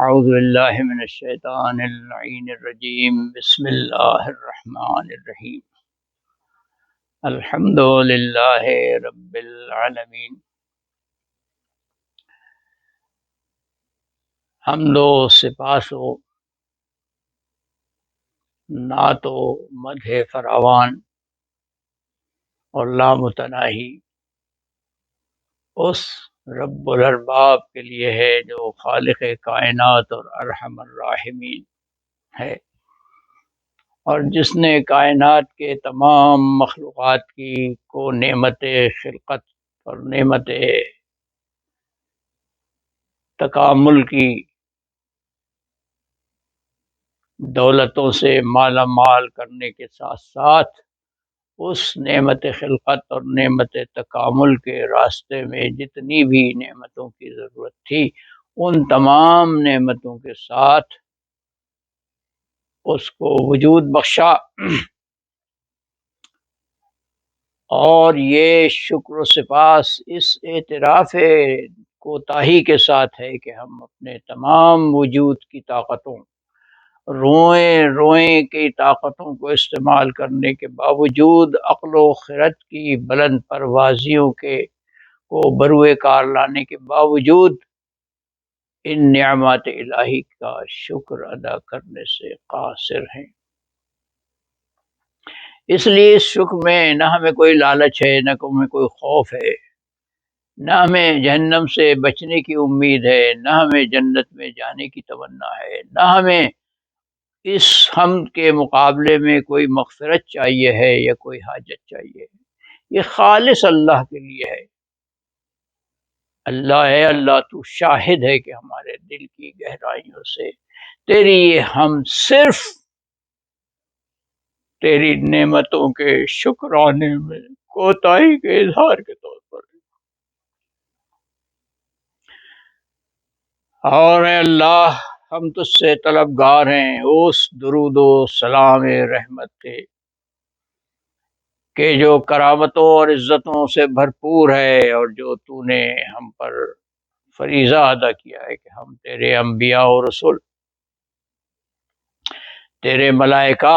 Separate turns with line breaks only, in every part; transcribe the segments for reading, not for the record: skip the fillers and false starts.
اعوذ باللہ من الشیطان اللعین الرجیم بسم اللہ الرحمن الرحیم الحمد للہ رب العالمین حمد و سپاس و نعت و مدح فراوان اور لامتناہی اس رب الارباب کے لیے ہے جو خالق کائنات اور ارحم الراحمین ہے، اور جس نے کائنات کے تمام مخلوقات کو نعمت خلقت اور نعمت تکامل کی دولتوں سے مالا مال کرنے کے ساتھ ساتھ اس نعمت خلقت اور نعمت تکامل کے راستے میں جتنی بھی نعمتوں کی ضرورت تھی ان تمام نعمتوں کے ساتھ اس کو وجود بخشا، اور یہ شکر و سپاس اس اعتراف کوتاہی کے ساتھ ہے کہ ہم اپنے تمام وجود کی طاقتوں، روئیں روئیں کی طاقتوں کو استعمال کرنے کے باوجود، عقل و خرد کی بلند پروازیوں کو بروئے کار لانے کے باوجود ان نعمات الہی کا شکر ادا کرنے سے قاصر ہیں۔ اس لیے اس شکر میں نہ ہمیں کوئی لالچ ہے، نہ ہمیں کوئی خوف ہے، نہ ہمیں جہنم سے بچنے کی امید ہے، نہ ہمیں جنت میں جانے کی تمنا ہے، نہ ہمیں اس حمد کے مقابلے میں کوئی مغفرت چاہیے ہے یا کوئی حاجت چاہیے ہے۔ یہ خالص اللہ کے لیے ہے۔ اللہ ہے، اللہ تو شاہد ہے کہ ہمارے دل کی گہرائیوں سے تیری یہ حمد صرف تیری نعمتوں کے شکرانے میں کوتاہی کے اظہار کے طور پر ہے۔ اور اے اللہ، ہم تجھ سے طلبگار ہیں اس درود و سلام رحمت کے کہ جو کرامتوں اور عزتوں سے بھرپور ہے، اور جو تو نے ہم پر فریضہ ادا کیا ہے کہ ہم تیرے انبیاء و رسول، تیرے ملائکہ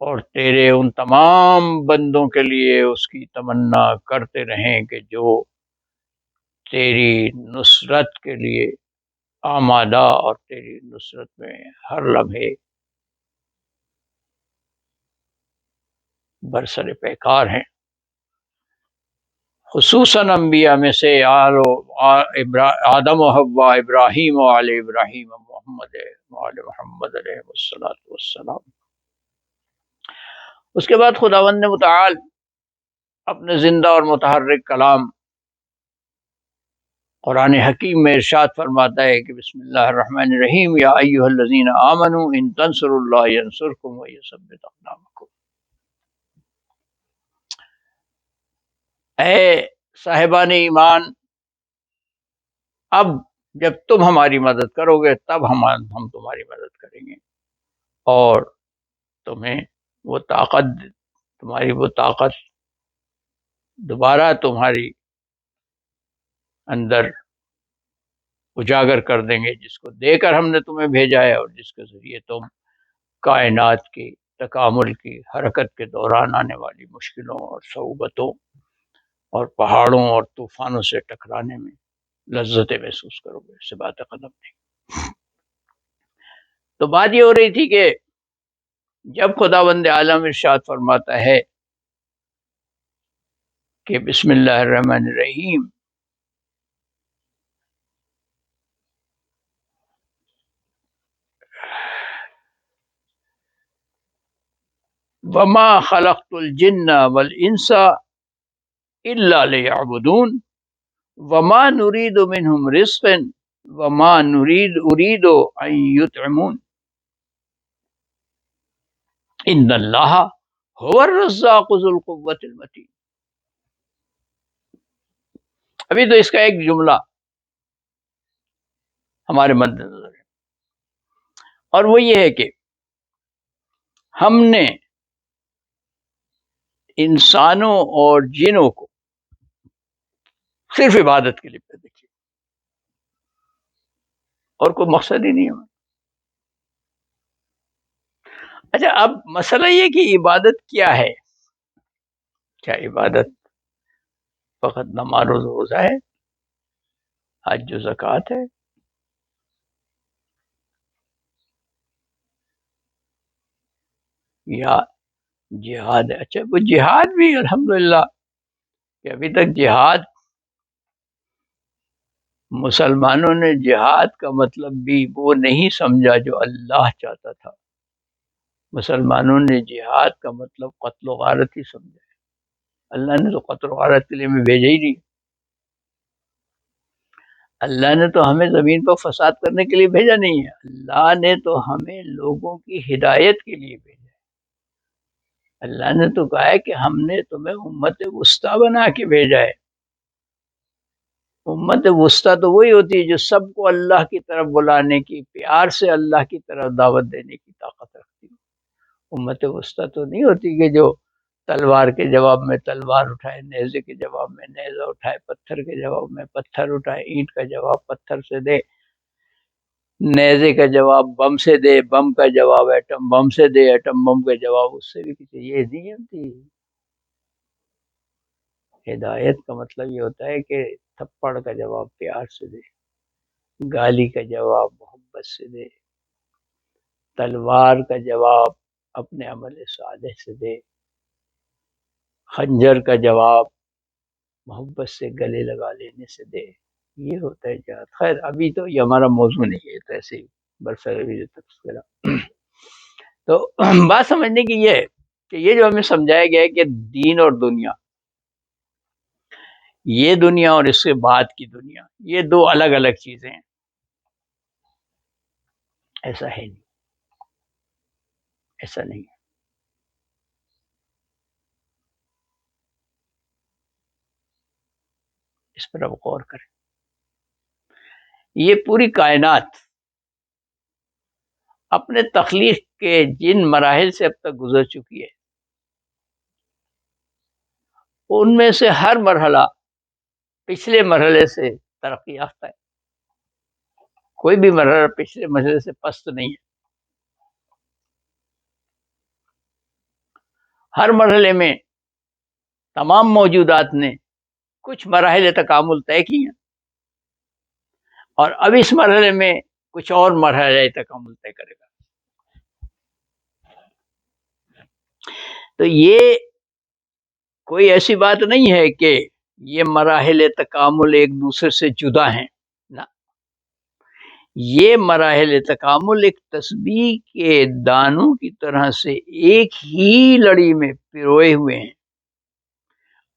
اور تیرے ان تمام بندوں کے لیے اس کی تمنا کرتے رہیں کہ جو تیری نصرت کے لیے آمادہ اور تیری نصرت میں ہر لمحے برسر پیکار ہیں۔ خصوصاً انبیاء میں سے آدم و حوا، ابراہیم و آل ابراہیم، محمد و آل محمد علیہ الصلوۃ والسلام۔ اس کے بعد خداوند متعال اپنے زندہ اور متحرک کلام قرآن حکیم میں ارشاد فرماتا ہے کہ بسم اللہ الرحمن الرحیم، یا ایھا الذین آمنوا ان تنصروا اللہ ینصرکم ویثبت اقدامکم۔ اے صاحبان ایمان، اب جب تم ہماری مدد کرو گے تب ہم تمہاری مدد کریں گے، اور تمہیں تمہاری وہ طاقت دوبارہ تمہاری اندر اجاگر کر دیں گے جس کو دے کر ہم نے تمہیں بھیجا ہے، اور جس کے ذریعے تم کائنات کی تکامل کی حرکت کے دوران آنے والی مشکلوں اور صعوبتوں اور پہاڑوں اور طوفانوں سے ٹکرانے میں لذتیں محسوس کرو گے۔ اس سے بات قدم نہیں۔ تو بات یہ ہو رہی تھی کہ جب خداوند عالم ارشاد فرماتا ہے کہ بسم اللہ الرحمن الرحیم، وما خلقت الجن والانس الا ليعبدون وما نريد منهم رزقا وما اريد ان يطعمون ان اللہ هو الرزاق ذو القوة المتین۔ ابھی تو اس کا ایک جملہ ہمارے مد نظر ہے، اور وہ یہ ہے کہ ہم نے انسانوں اور جنوں کو صرف عبادت کے لیے پیدا کیا، اور کوئی مقصد ہی نہیں ہے. اچھا اب مسئلہ یہ کہ عبادت کیا ہے؟ کیا عبادت فقط نماز و روزہ ہے، حج و زکوٰۃ ہے؟ یا جہاد ہے؟ اچھا وہ جہاد بھی الحمدللہ کہ ابھی تک جہاد، مسلمانوں نے جہاد کا مطلب بھی وہ نہیں سمجھا جو اللہ چاہتا تھا. مسلمانوں نے جہاد کا مطلب قتل و غارت ہی سمجھا. اللہ نے تو قتل و غارت کے لیے ہمیں بھیجا ہی نہیں. اللہ نے تو ہمیں زمین پر فساد کرنے کے لیے بھیجا نہیں ہے. اللہ نے تو ہمیں لوگوں کی ہدایت کے لیے بھیجا. اللہ نے تو کہا ہے کہ ہم نے تمہیں امت وسطیٰ بنا کے بھیجا ہے. امت وسطیٰ تو وہی ہوتی ہے جو سب کو اللہ کی طرف بلانے کی، پیار سے اللہ کی طرف دعوت دینے کی طاقت رکھتی ہے. امت وسطیٰ تو نہیں ہوتی کہ جو تلوار کے جواب میں تلوار اٹھائے، نیزے کے جواب میں نیزہ اٹھائے، پتھر کے جواب میں پتھر اٹھائے، اینٹ کا جواب پتھر سے دے، نیزے کا جواب بم سے دے، بم کا جواب ایٹم بم سے دے، ایٹم بم کا جواب اس سے بھی کسی. یہ نہیں ہوتی. ہدایت کا مطلب یہ ہوتا ہے کہ تھپڑ کا جواب پیار سے دے، گالی کا جواب محبت سے دے، تلوار کا جواب اپنے عمل صالح سے دے، خنجر کا جواب محبت سے گلے لگا لینے سے دے. یہ ہوتا ہے جہاد. خیر ابھی تو یہ ہمارا موضوع نہیں ہے، تو ایسے ہی برسر تذکرہ. تو بات سمجھنے کی یہ ہے کہ یہ جو ہمیں سمجھایا گیا ہے کہ دین اور دنیا، یہ دنیا اور اس کے بعد کی دنیا، یہ دو الگ الگ چیزیں ہیں. ایسا ہے نہیں، ایسا نہیں ہے. اس پر اب غور کریں. یہ پوری کائنات اپنے تخلیق کے جن مراحل سے اب تک گزر چکی ہے، ان میں سے ہر مرحلہ پچھلے مرحلے سے ترقی یافتہ ہے. کوئی بھی مرحلہ پچھلے مرحلے سے پست نہیں ہے. ہر مرحلے میں تمام موجودات نے کچھ مراحل تکامل طے کی ہیں، اور اب اس مرحلے میں کچھ اور مرحلہ تکامل طے کرے گا. تو یہ کوئی ایسی بات نہیں ہے کہ یہ مراحل تکامل ایک دوسرے سے جدا ہیں. نہ، یہ مراحل تکامل ایک تسبیح کے دانوں کی طرح سے ایک ہی لڑی میں پروئے ہوئے ہیں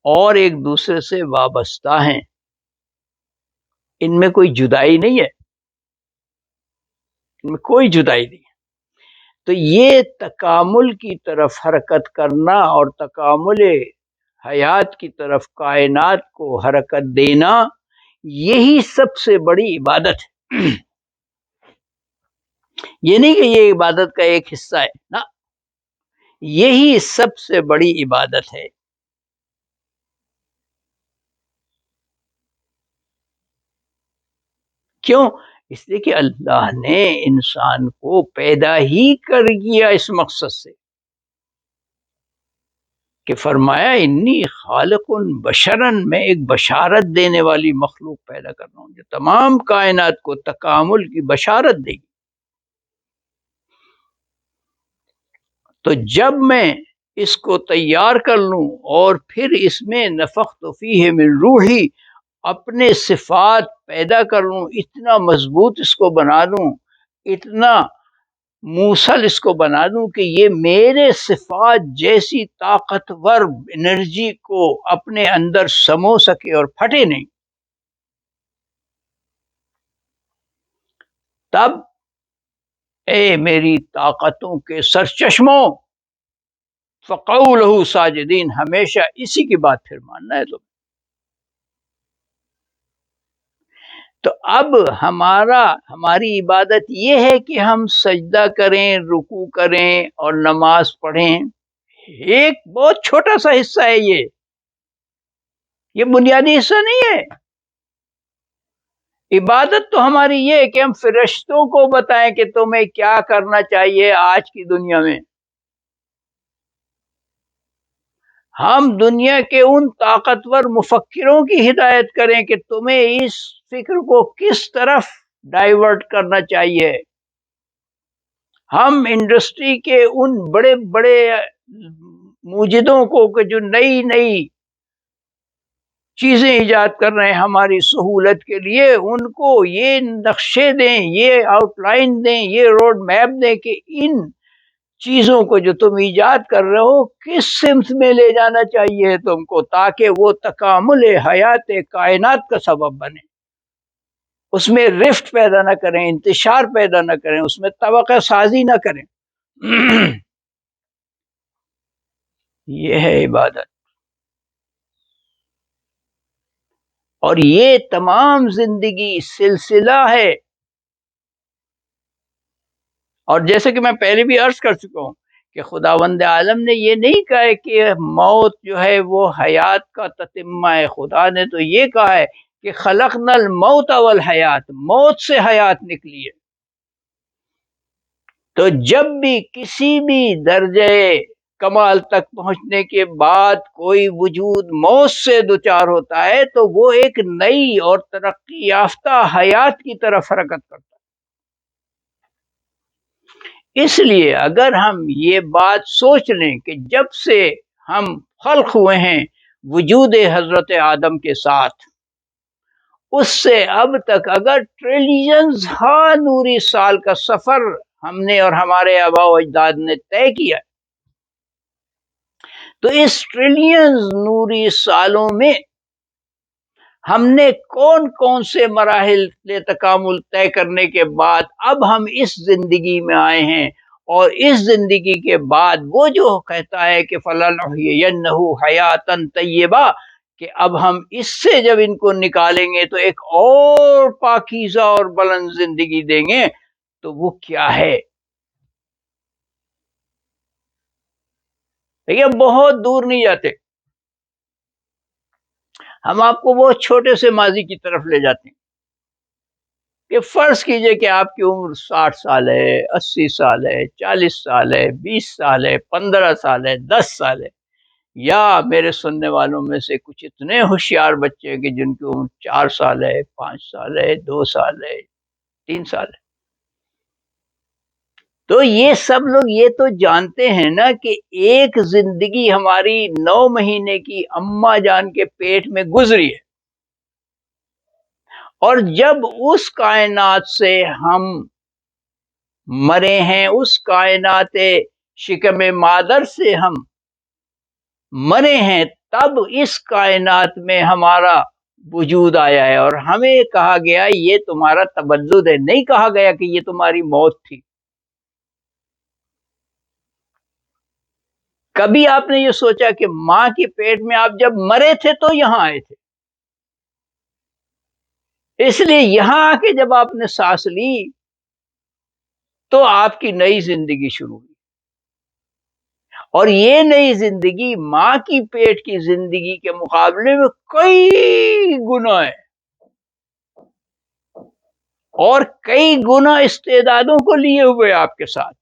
اور ایک دوسرے سے وابستہ ہیں. ان میں کوئی جدائی نہیں ہے، ان میں کوئی جدائی نہیں ہے. تو یہ تکامل کی طرف حرکت کرنا اور تکامل حیات کی طرف کائنات کو حرکت دینا، یہی سب سے بڑی عبادت ہے. یہ نہیں کہ یہ عبادت کا ایک حصہ ہے، نا، یہی سب سے بڑی عبادت ہے. کیوں؟ اس لیے کہ اللہ نے انسان کو پیدا ہی کر دیا اس مقصد سے کہ فرمایا انی خالق بشرن، میں ایک بشارت دینے والی مخلوق پیدا کر رہا ہوں جو تمام کائنات کو تکامل کی بشارت دے گی. تو جب میں اس کو تیار کر لوں اور پھر اس میں نفخت فیہ من روحی، اپنے صفات پیدا کر لوں، اتنا مضبوط اس کو بنا دوں، اتنا موصل اس کو بنا دوں کہ یہ میرے صفات جیسی طاقتور انرجی کو اپنے اندر سمو سکے اور پھٹے نہیں. تب اے میری طاقتوں کے سرچشموں، فقعوا لہ ساجدین، ہمیشہ اسی کی بات پھر ماننا ہے. تو اب ہماری عبادت یہ ہے کہ ہم سجدہ کریں، رکوع کریں اور نماز پڑھیں. ایک بہت چھوٹا سا حصہ ہے یہ بنیادی حصہ نہیں ہے. عبادت تو ہماری یہ ہے کہ ہم فرشتوں کو بتائیں کہ تمہیں کیا کرنا چاہیے آج کی دنیا میں. ہم دنیا کے ان طاقتور مفکروں کی ہدایت کریں کہ تمہیں اس فکر کو کس طرف ڈائیورٹ کرنا چاہیے. ہم انڈسٹری کے ان بڑے بڑے موجدوں کو کہ جو نئی نئی چیزیں ایجاد کر رہے ہیں ہماری سہولت کے لیے، ان کو یہ نقشے دیں، یہ آؤٹ لائن دیں، یہ روڈ میپ دیں کہ ان چیزوں کو جو تم ایجاد کر رہے ہو کس سمت میں لے جانا چاہیے تم کو، تاکہ وہ تکامل حیات کائنات کا سبب بنے، اس میں رفٹ پیدا نہ کریں، انتشار پیدا نہ کریں، اس میں طبقہ سازی نہ کریں. یہ ہے عبادت. اور یہ تمام زندگی سلسلہ ہے. اور جیسے کہ میں پہلے بھی عرض کر چکا ہوں کہ خداوند عالم نے یہ نہیں کہا ہے کہ موت جو ہے وہ حیات کا تتمہ ہے. خدا نے تو یہ کہا ہے کہ خلقنا الموت والحیات، موت سے حیات نکلی ہے. تو جب بھی کسی بھی درجے کمال تک پہنچنے کے بعد کوئی وجود موت سے دوچار ہوتا ہے تو وہ ایک نئی اور ترقی یافتہ حیات کی طرف حرکت کرتا ہے. اس لیے اگر ہم یہ بات سوچ لیں کہ جب سے ہم خلق ہوئے ہیں وجود حضرت آدم کے ساتھ، اس سے اب تک اگر ٹریلینز ہاں نوری سال کا سفر ہم نے اور ہمارے آباء و اجداد نے طے کیا، تو اس ٹریلینز نوری سالوں میں ہم نے کون کون سے مراحل تکامل طے کرنے کے بعد اب ہم اس زندگی میں آئے ہیں. اور اس زندگی کے بعد وہ جو کہتا ہے کہ فَلَنُحْيِيَنَّهُ حَيَاتًا طَيِّبَةً، کہ اب ہم اس سے جب ان کو نکالیں گے تو ایک اور پاکیزہ اور بلند زندگی دیں گے. تو وہ کیا ہے؟ یہ بہت دور نہیں جاتے، ہم آپ کو بہت چھوٹے سے ماضی کی طرف لے جاتے ہیں کہ فرض کیجئے کہ آپ کی عمر 60 سال ہے، 80 سال ہے، 40 سال ہے، 20 سال ہے، 15 سال ہے، 10 سال ہے. یا میرے سننے والوں میں سے کچھ اتنے ہوشیار بچے ہیں کہ جن کی عمر 4 سال ہے، 5 سال ہے، 2 سال ہے، 3 سال ہے. تو یہ سب لوگ یہ تو جانتے ہیں نا کہ ایک زندگی ہماری 9 مہینے کی اماں جان کے پیٹ میں گزری ہے، اور جب اس کائنات سے ہم مرے ہیں، اس کائنات شکم مادر سے ہم مرے ہیں، تب اس کائنات میں ہمارا وجود آیا ہے. اور ہمیں کہا گیا یہ تمہارا تبلد ہے، نہیں کہا گیا کہ یہ تمہاری موت تھی. کبھی آپ نے یہ سوچا کہ ماں کے پیٹ میں آپ جب مرے تھے تو یہاں آئے تھے؟ اس لیے یہاں آ کے جب آپ نے سانس لی تو آپ کی نئی زندگی شروع ہوئی. اور یہ نئی زندگی ماں کی پیٹ کی زندگی کے مقابلے میں کئی گنا ہے، اور کئی گنا استعدادوں کو لیے ہوئے آپ کے ساتھ.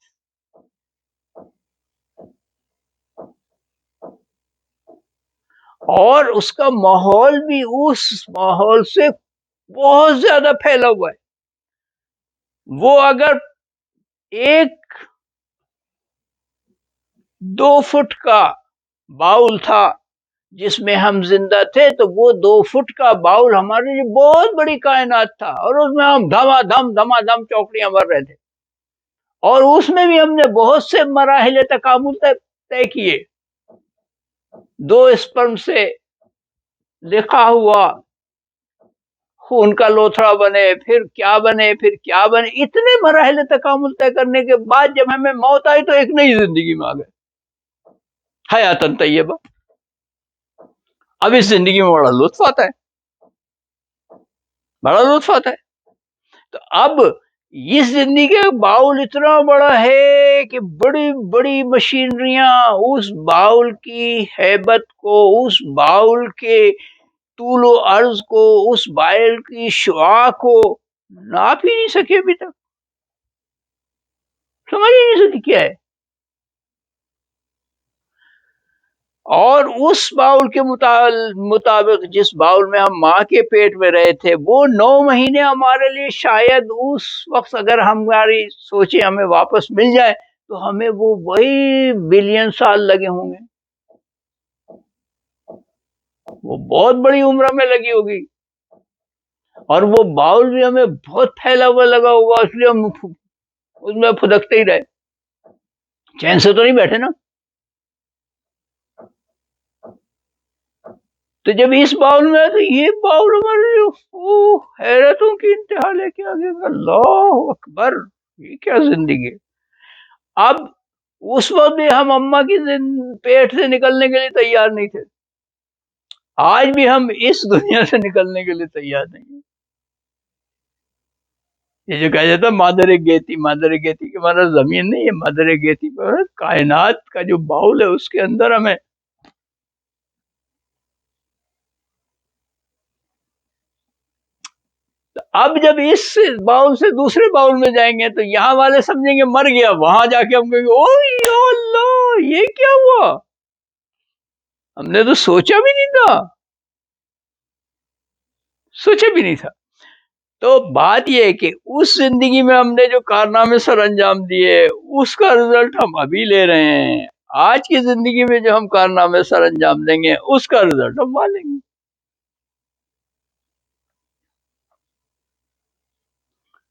اور اس کا ماحول بھی اس ماحول سے بہت زیادہ پھیلا ہوا ہے. وہ اگر ایک 2 فٹ کا باؤل تھا جس میں ہم زندہ تھے، تو وہ 2 فٹ کا باؤل ہمارے لیے بہت بڑی کائنات تھا، اور اس میں ہم دھما دھم چوکڑیاں مر رہے تھے. اور اس میں بھی ہم نے بہت سے مراحل تکامل طے کیے. 2 اسپرم سے لکھا ہوا خون کا لوتھڑا بنے، پھر کیا بنے، پھر کیا بنے، اتنے مراحل تکامل طے کرنے کے بعد جب ہمیں موت آئی تو ایک نئی زندگی میں آ گئے، حیاتن طیبہ. اب اس زندگی میں بڑا لطف آتا ہے، بڑا لطف آتا ہے. تو اب اس زندگی کا باؤل اتنا بڑا ہے کہ بڑی بڑی مشینریاں اس باؤل کی ہیبت کو، اس باؤل کے طول و عرض کو، اس بائل کی شعاع کو ناپ ہی نہیں سکے ابھی تک، سمجھ ہی نہیں سکے کیا ہے. اور اس باؤل کے مطابق جس باؤل میں ہم ماں کے پیٹ میں رہے تھے، وہ 9 مہینے ہمارے لیے شاید اس وقت اگر ہماری سوچیں ہمیں واپس مل جائے تو ہمیں وہ وہی بلین سال لگے ہوں گے، وہ بہت بڑی عمر میں لگی ہوگی. اور وہ باؤل بھی ہمیں بہت پھیلا ہوا لگا ہوگا، اس لیے ہم اس میں پھدکتے ہی رہے، چین سے تو نہیں بیٹھے نا. تو جب اس باؤل میں ہے تو یہ باؤل ہمارے لیے حیرتوں کی انتہا لے کے آگے، اللہ اکبر، یہ کیا زندگی ہے. اب اس وقت بھی ہم اماں کی پیٹ سے نکلنے کے لیے تیار نہیں تھے، آج بھی ہم اس دنیا سے نکلنے کے لیے تیار نہیں ہیں. یہ جو کہا جاتا ہے مادر گیتی کے مانا زمین نہیں ہے، مادر گیتی پر کائنات کا جو باؤل ہے اس کے اندر ہمیں. اب جب اس باؤل سے دوسرے باؤل میں جائیں گے تو یہاں والے سمجھیں گے مر گیا، وہاں جا کے ہم کہیں گے او یا اللہ یہ کیا ہوا، ہم نے تو سوچا بھی نہیں تھا، سوچا بھی نہیں تھا. تو بات یہ ہے کہ اس زندگی میں ہم نے جو کارنامے سر انجام دیے اس کا رزلٹ ہم ابھی لے رہے ہیں، آج کی زندگی میں جو ہم کارنامے سر انجام دیں گے اس کا رزلٹ ہم وہاں لیں گے.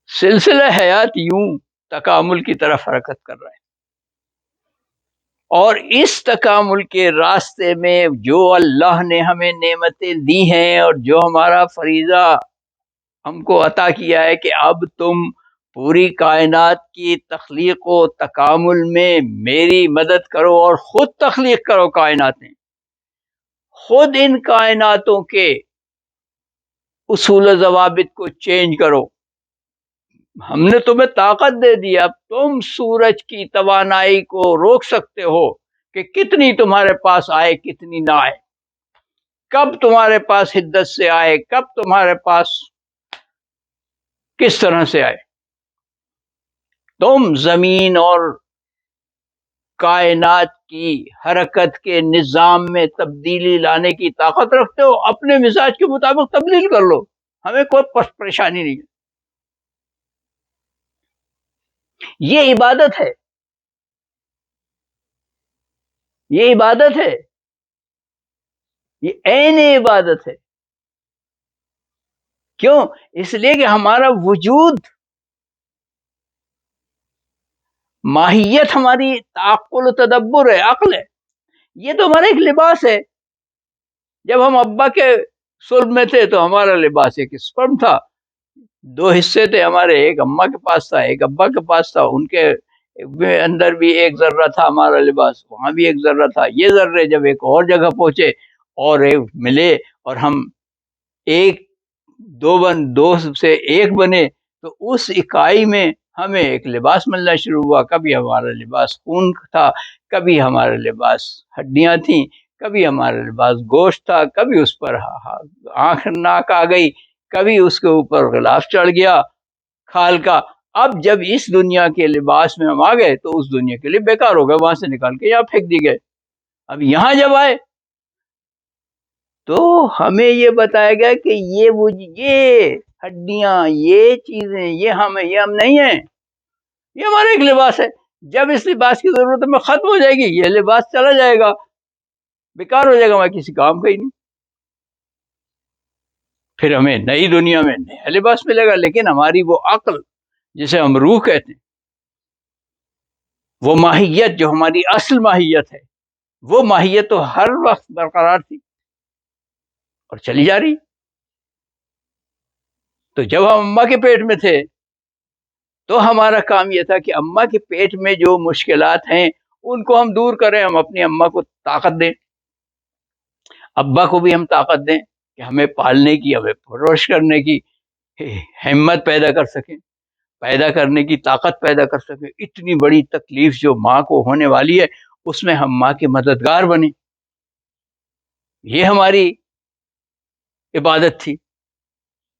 سلسلہ حیات یوں تکامل کی طرف حرکت کر رہا ہے، اور اس تکامل کے راستے میں جو اللہ نے ہمیں نعمتیں دی ہیں اور جو ہمارا فریضہ ہم کو عطا کیا ہے کہ اب تم پوری کائنات کی تخلیق و تکامل میں میری مدد کرو اور خود تخلیق کرو کائناتیں، خود ان کائناتوں کے اصول و ضوابط کو چینج کرو. ہم نے تمہیں طاقت دے دی، اب تم سورج کی توانائی کو روک سکتے ہو کہ کتنی تمہارے پاس آئے کتنی نہ آئے، کب تمہارے پاس حدت سے آئے کب تمہارے پاس کس طرح سے آئے. تم زمین اور کائنات کی حرکت کے نظام میں تبدیلی لانے کی طاقت رکھتے ہو، اپنے مزاج کے مطابق تبدیل کر لو، ہمیں کوئی پریشانی نہیں ہے. یہ عبادت ہے، یہ عبادت ہے، یہ عین عبادت ہے. کیوں؟ اس لیے کہ ہمارا وجود، ماہیت ہماری تعقل و تدبر ہے، عقل ہے، یہ تو ہمارا ایک لباس ہے. جب ہم ابا کے صلب میں تھے تو ہمارا لباس ایک اسپرم تھا، 2 حصے تھے ہمارے، ایک اماں کے پاس تھا ایک ابا کے پاس تھا، ان کے اندر بھی ایک ذرہ تھا ہمارا لباس، وہاں بھی ایک ذرہ تھا. یہ ذرے جب ایک اور جگہ پہنچے اور ایک ملے اور ہم ایک دو سے ایک بنے تو اس اکائی میں ہمیں ایک لباس ملنا شروع ہوا. کبھی ہمارا لباس خون تھا، کبھی ہمارا لباس ہڈیاں تھیں، کبھی ہمارا لباس گوشت تھا، کبھی اس پر آنکھ ناک آ گئی، کبھی اس کے اوپر غلاف چڑھ گیا کھال کا. اب جب اس دنیا کے لباس میں ہم آ گئے تو اس دنیا کے لیے بیکار ہو گئے، وہاں سے نکال کے یہاں پھینک دی گئے. اب یہاں جب آئے تو ہمیں یہ بتایا گیا کہ یہ ہڈیاں، یہ چیزیں، یہ ہم نہیں ہیں، یہ ہمارا ایک لباس ہے. جب اس لباس کی ضرورت ہمیں ختم ہو جائے گی یہ لباس چلا جائے گا، بیکار ہو جائے گا، ہمیں کسی کام کا ہی نہیں. پھر ہمیں نئی دنیا میں نیا لباس ملے گا. لیکن ہماری وہ عقل جسے ہم روح کہتے ہیں، وہ ماہیت جو ہماری اصل ماہیت ہے، وہ ماہیت تو ہر وقت برقرار تھی اور چلی جا رہی. تو جب ہم اماں کے پیٹ میں تھے تو ہمارا کام یہ تھا کہ اماں کے پیٹ میں جو مشکلات ہیں ان کو ہم دور کریں، ہم اپنی اماں کو طاقت دیں، ابا کو بھی ہم طاقت دیں کہ ہمیں پالنے کی، ہمیں پرورش کرنے کی ہمت پیدا کر سکیں، پیدا کرنے کی طاقت پیدا کر سکیں. اتنی بڑی تکلیف جو ماں کو ہونے والی ہے اس میں ہم ماں کے مددگار بنیں. یہ ہماری عبادت تھی،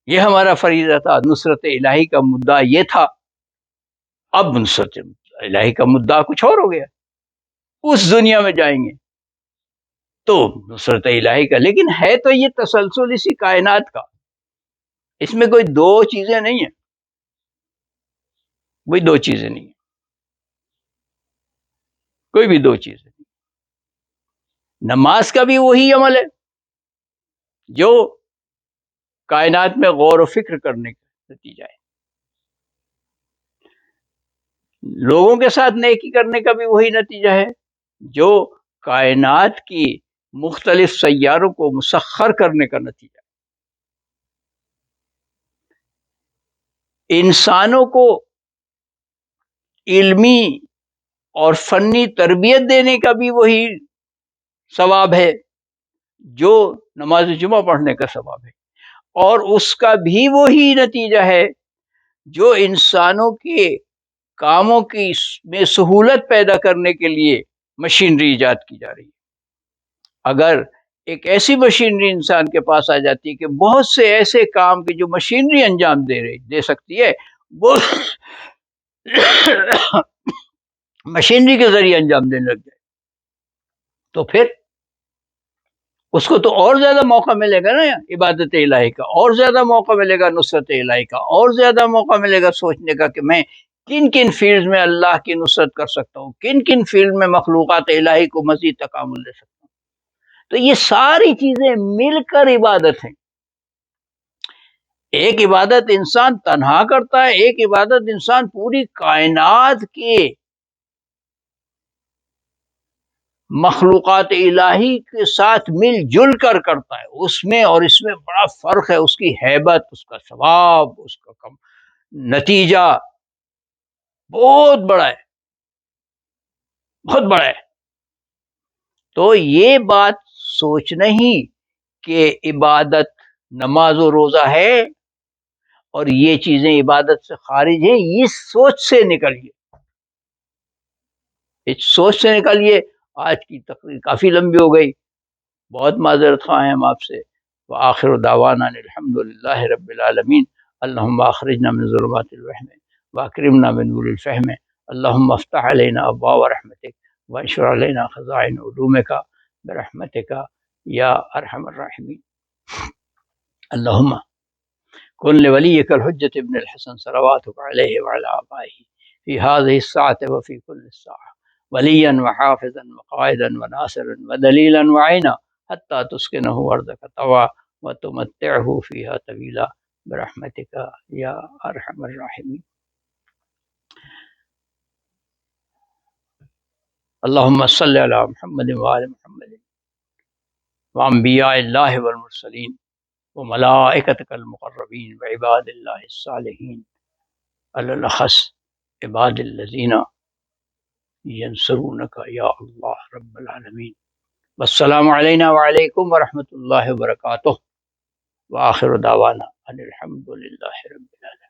یہ ہمارا فریضہ تھا، نصرت الہی کا مدعا یہ تھا. اب نصرت الہی کا مدعا کچھ اور ہو گیا، اس دنیا میں جائیں گے تو نصرت الہی کا، لیکن ہے تو یہ تسلسل اسی کائنات کا، اس میں کوئی دو چیزیں نہیں ہیں، کوئی دو چیزیں نہیں ہیں، کوئی بھی دو چیزیں نہیں. نماز کا بھی وہی عمل ہے جو کائنات میں غور و فکر کرنے کا نتیجہ ہے. لوگوں کے ساتھ نیکی کرنے کا بھی وہی نتیجہ ہے جو کائنات کی مختلف سیاروں کو مسخر کرنے کا نتیجہ ہے. انسانوں کو علمی اور فنی تربیت دینے کا بھی وہی ثواب ہے جو نماز جمعہ پڑھنے کا ثواب ہے، اور اس کا بھی وہی نتیجہ ہے جو انسانوں کے کاموں کی میں سہولت پیدا کرنے کے لیے مشینری ایجاد کی جا رہی ہے. اگر ایک ایسی مشینری انسان کے پاس آ جاتی ہے کہ بہت سے ایسے کام کے جو مشینری انجام دے سکتی ہے وہ مشینری کے ذریعے انجام دینے لگ جائے تو پھر اس کو تو اور زیادہ موقع ملے گا نا عبادت الہی کا، اور زیادہ موقع ملے گا نصرت الہی کا، اور زیادہ موقع ملے گا سوچنے کا کہ میں کن کن فیلڈ میں اللہ کی نصرت کر سکتا ہوں، کن کن فیلڈ میں مخلوقات الہی کو مزید تکامل دے سکتا ہوں. تو یہ ساری چیزیں مل کر عبادت ہیں. ایک عبادت انسان تنہا کرتا ہے، ایک عبادت انسان پوری کائنات کے مخلوقات الہی کے ساتھ مل جل کر کرتا ہے. اس میں اور اس میں بڑا فرق ہے، اس کی ہیبت، اس کا ثواب، اس کا نتیجہ بہت بڑا ہے، بہت بڑا ہے. تو یہ بات سوچنا ہی کہ عبادت نماز و روزہ ہے اور یہ چیزیں عبادت سے خارج ہیں، اس سوچ سے نکلیے، اس سوچ سے نکلیے. آج کی تقریر کافی لمبی ہو گئی، بہت معذرت خواہ ہیں ہم آپ سے. وآخر دعوانا الحمد للہ رب العالمین. اللہم اخرجنا من ظلمات الوہم واکرمنا من نور الفہم. اللہم افتح علینا ابواب رحمتک وانشر علینا خزائن علومک برحمتک یا ارحم الراحمین. اللہم کن لولیک الحجۃ ابن الحسن صلواتک علیہ وعلی آبائہ فی هذه الساعة وفی کل الساعة ولیا وحافظا وقائدا وناصرا ودلیلا وعینا حتی تسکنہ ارضک طوعا وتمتعہ فیہا طویلا برحمتک یا ارحم الراحمین. اللہم صلی علی محمد وآل محمد وانبیاء اللہ والمرسلین وملائکتک المقربین وعباد اللہ الصالحین الاخص عباد الذین ینصرونک یا اللہ رب العالمین. والسلام علینا وعلیکم ورحمۃ اللہ وبرکاتہ. وآخر دعوانا ان الحمد للہ رب العالمین.